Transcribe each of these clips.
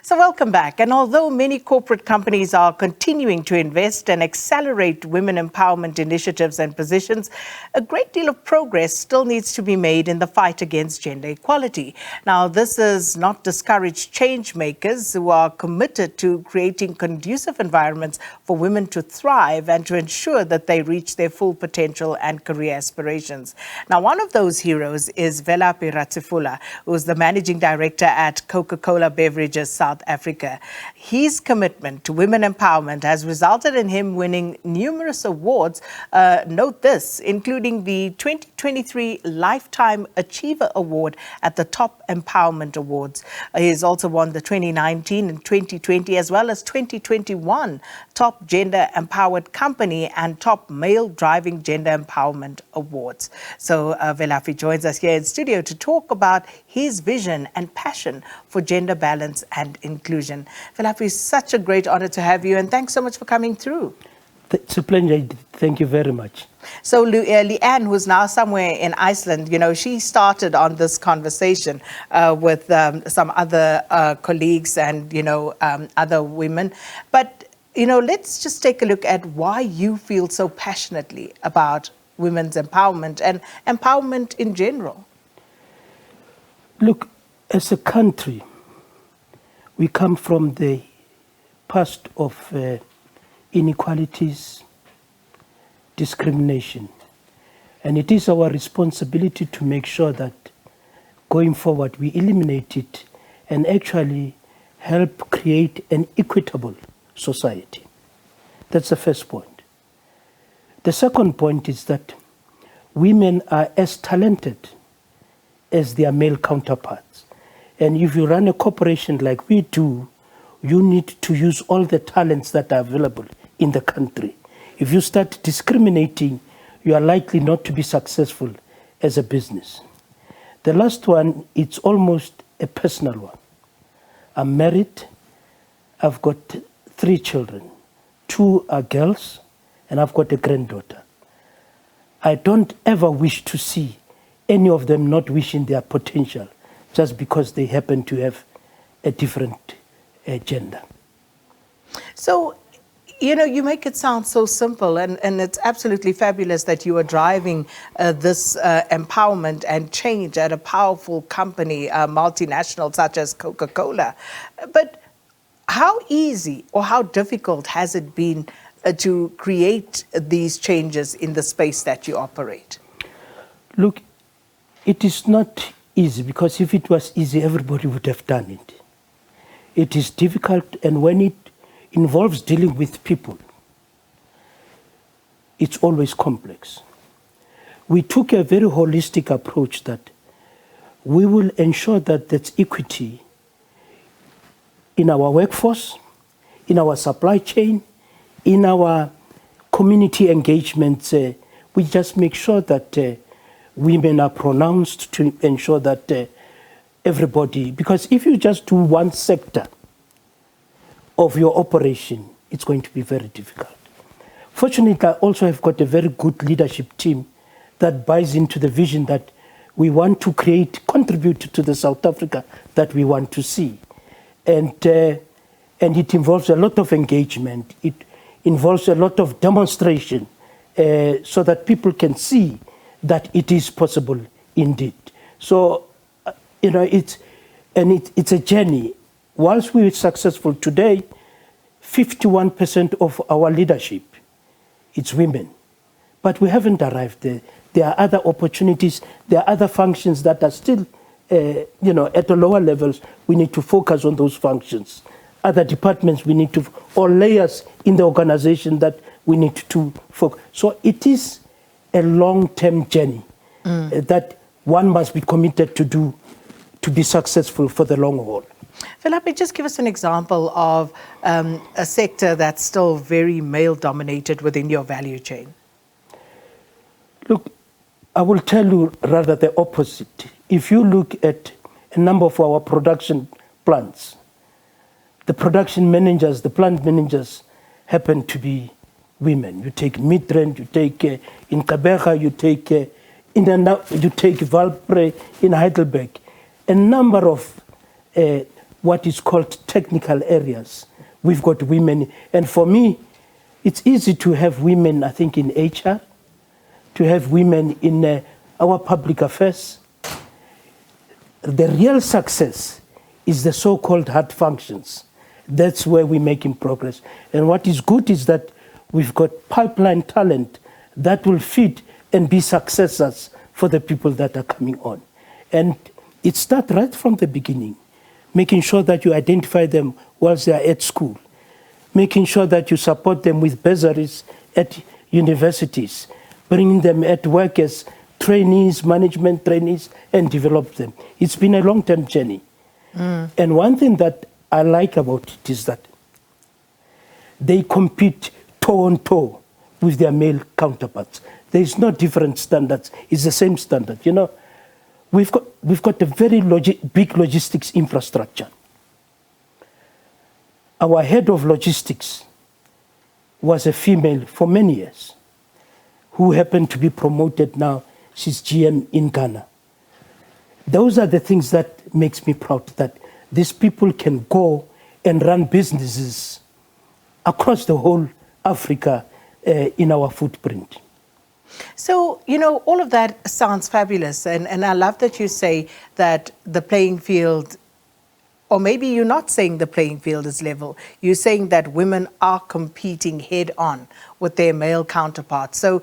So welcome back. And although many corporate companies are continuing to invest and accelerate women empowerment initiatives and positions, a great deal of progress still needs to be made in the fight against gender equality. Now, this has not discouraged change makers who are committed to creating conducive environments for women to thrive and to ensure that they reach their full potential and career aspirations. Now, one of those heroes is Velaphi Ratshefola, who is the managing director at Coca-Cola Beverages, South Africa. His commitment to women empowerment has resulted in him winning numerous awards. Note this, including the 2023 Lifetime Achiever Award at the Top Empowerment Awards. He has also won the 2019 and 2020 as well as 2021 Top Gender Empowered Company and Top Male Driving Gender Empowerment Awards. So Velaphi joins us here in studio to talk about his vision and passion for gender balance and inclusion. Velaphi, it's such a great honor to have you, and thanks so much for coming through. It's a pleasure. Thank you very much. So Leanne, who's now somewhere in Iceland, she started on this conversation with some other colleagues and, other women. But, let's just take a look at why you feel so passionately about women's empowerment and empowerment in general. Look, as a country, we come from the past of inequalities, discrimination. And it is our responsibility to make sure that going forward we eliminate it and actually help create an equitable society. That's the first point. The second point is that women are as talented as their male counterparts. And if you run a corporation like we do, you need to use all the talents that are available in the country. If you start discriminating, you are likely not to be successful as a business. The last one, it's almost a personal one. I'm married. I've got 3 children. 2 are girls, and I've got a granddaughter. I don't ever wish to see any of them not wishing their potential just because they happen to have a different gender. So, you make it sound so simple, and it's absolutely fabulous that you are driving this empowerment and change at a powerful company, multinational such as Coca-Cola. But how easy or how difficult has it been to create these changes in the space that you operate? Look, it is not easy, because if it was easy, everybody would have done it. It is difficult, and when it involves dealing with people, it's always complex. We took a very holistic approach that we will ensure that there's equity in our workforce, in our supply chain, in our community engagements. We just make sure that women are pronounced to ensure that everybody, because if you just do one sector of your operation, it's going to be very difficult. Fortunately, I also have got a very good leadership team that buys into the vision that we want to contribute to the South Africa that we want to see. And it involves a lot of engagement. It involves a lot of demonstration so that people can see that it is possible indeed. So, it's a journey. Whilst we are successful today, 51% of our leadership, it's women. But we haven't arrived there. There are other opportunities. There are other functions that are still, at the lower levels. We need to focus on those functions. Other departments or layers in the organization that we need to focus. So it is a long-term journey that one must be committed to do to be successful for the long haul. Velaphi, just give us an example of a sector that's still very male-dominated within your value chain. Look, I will tell you rather the opposite. If you look at a number of our production plants, the production managers, the plant managers happen to be women. You take Midrand, you take in Gqeberha, you take Valpre in Heidelberg. A number of what is called technical areas. We've got women. And for me, it's easy to have women, I think, in HR, to have women in our public affairs. The real success is the so-called hard functions. That's where we're making progress. And what is good is that we've got pipeline talent that will feed and be successors for the people that are coming on. And it starts right from the beginning, making sure that you identify them whilst they are at school, making sure that you support them with bursaries at universities, bringing them at work as trainees, management trainees, and develop them. It's been a long-term journey. And one thing that I like about it is that they compete toe-on-toe with their male counterparts. There is no different standards. It's the same standard. You know, we've got a very big logistics infrastructure. Our head of logistics was a female for many years, who happened to be promoted now. She's GM in Ghana. Those are the things that makes me proud, that these people can go and run businesses across the whole Africa in our footprint. So, you know, all of that sounds fabulous. And I love that you say that the playing field, or maybe you're not saying the playing field is level. You're saying that women are competing head on with their male counterparts. So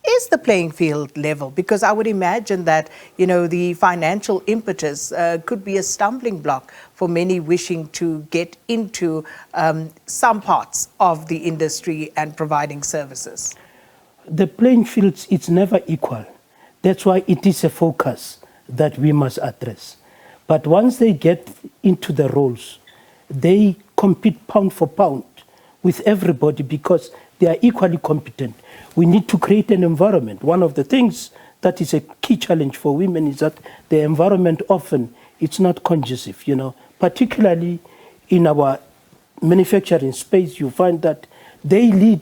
is the playing field level? Because I would imagine that, you know, the financial impetus could be a stumbling block for many wishing to get into some parts of the industry and providing services. The playing field, it's never equal. That's why it is a focus that we must address. But once they get into the roles, they compete pound for pound with everybody because they are equally competent. We need to create an environment. One of the things that is a key challenge for women is that the environment often, it's not conducive, you know. Particularly in our manufacturing space, you find that they lead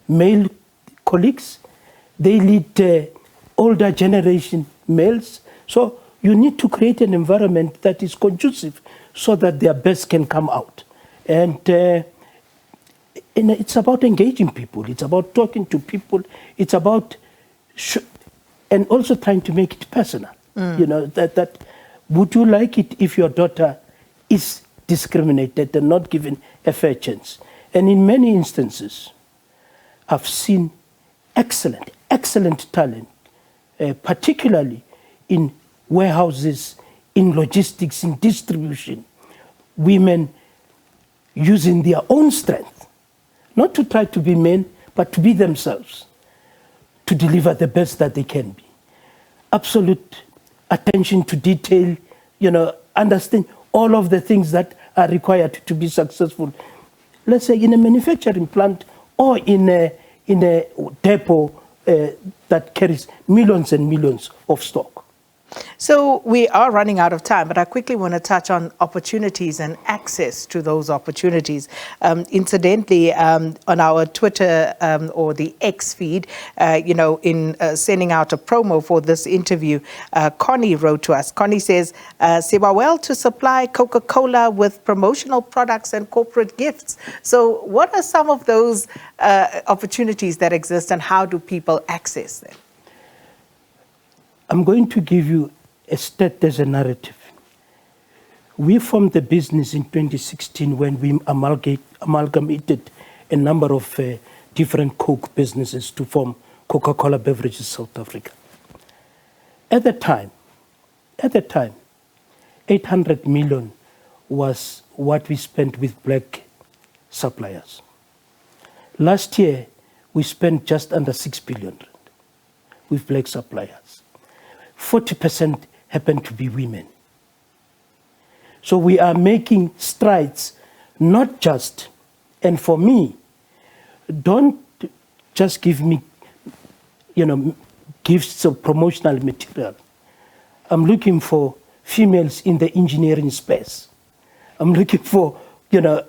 male colleagues, they lead older generation males. So you need to create an environment that is conducive so that their best can come out. And it's about engaging people. It's about talking to people. It's about, and also trying to make it personal. You know, that would you like it if your daughter is discriminated and not given a fair chance? And in many instances, I've seen excellent talent, particularly in warehouses, in logistics, in distribution, women using their own strength, not to try to be men, but to be themselves, to deliver the best that they can be. Absolute attention to detail, you know, understand all of the things that are required to be successful. Let's say in a manufacturing plant or in a depot that carries millions and millions of stock. So we are running out of time, but I quickly want to touch on opportunities and access to those opportunities. Incidentally, on our Twitter or the X feed, you know, in sending out a promo for this interview, Connie wrote to us. Connie says, well to supply Coca-Cola with promotional products and corporate gifts. So what are some of those opportunities that exist and how do people access them? I'm going to give you a stat as a narrative. We formed the business in 2016 when we amalgamated a number of different Coke businesses to form Coca-Cola Beverages South Africa. At the time, 800 million was what we spent with black suppliers. Last year, we spent just under 6 billion with black suppliers. 40% happen to be women. So we are making strides, not just, and for me, don't just give me, you know, gifts of promotional material. I'm looking for females in the engineering space. I'm looking for, you know,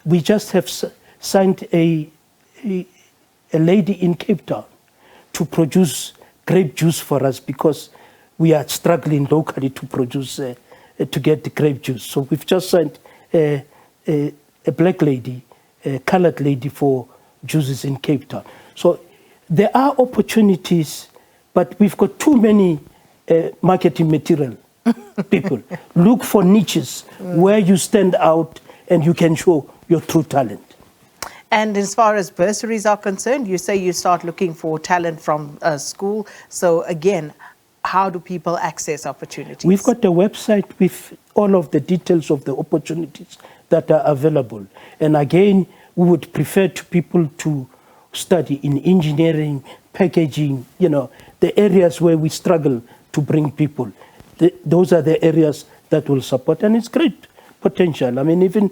we just have signed a lady in Cape Town to produce grape juice for us because we are struggling locally to produce to get the grape juice. So we've just sent a black lady, a colored lady for juices in Cape Town. So there are opportunities, but we've got too many marketing material people. Look for niches where you stand out and you can show your true talent. And as far as bursaries are concerned, you say you start looking for talent from school. So again, how do people access opportunities? We've got a website with all of the details of the opportunities that are available. And again, we would prefer to people to study in engineering, packaging, the areas where we struggle to bring people. Those are the areas that will support. And it's great potential. I mean, even,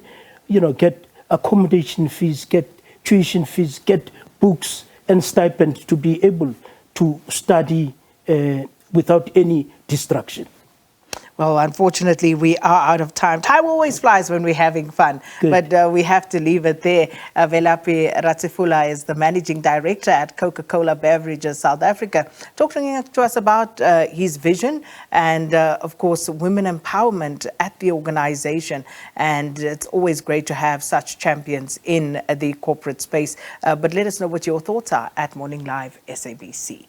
get accommodation fees, get tuition fees, get books and stipends to be able to study without any distraction. Well, unfortunately, we are out of time. Time always flies when we're having fun, Good. but we have to leave it there. Velaphi Ratshefola is the Managing Director at Coca-Cola Beverages South Africa, talking to us about his vision and, of course, women empowerment at the organization. And it's always great to have such champions in the corporate space. But let us know what your thoughts are at Morning Live SABC.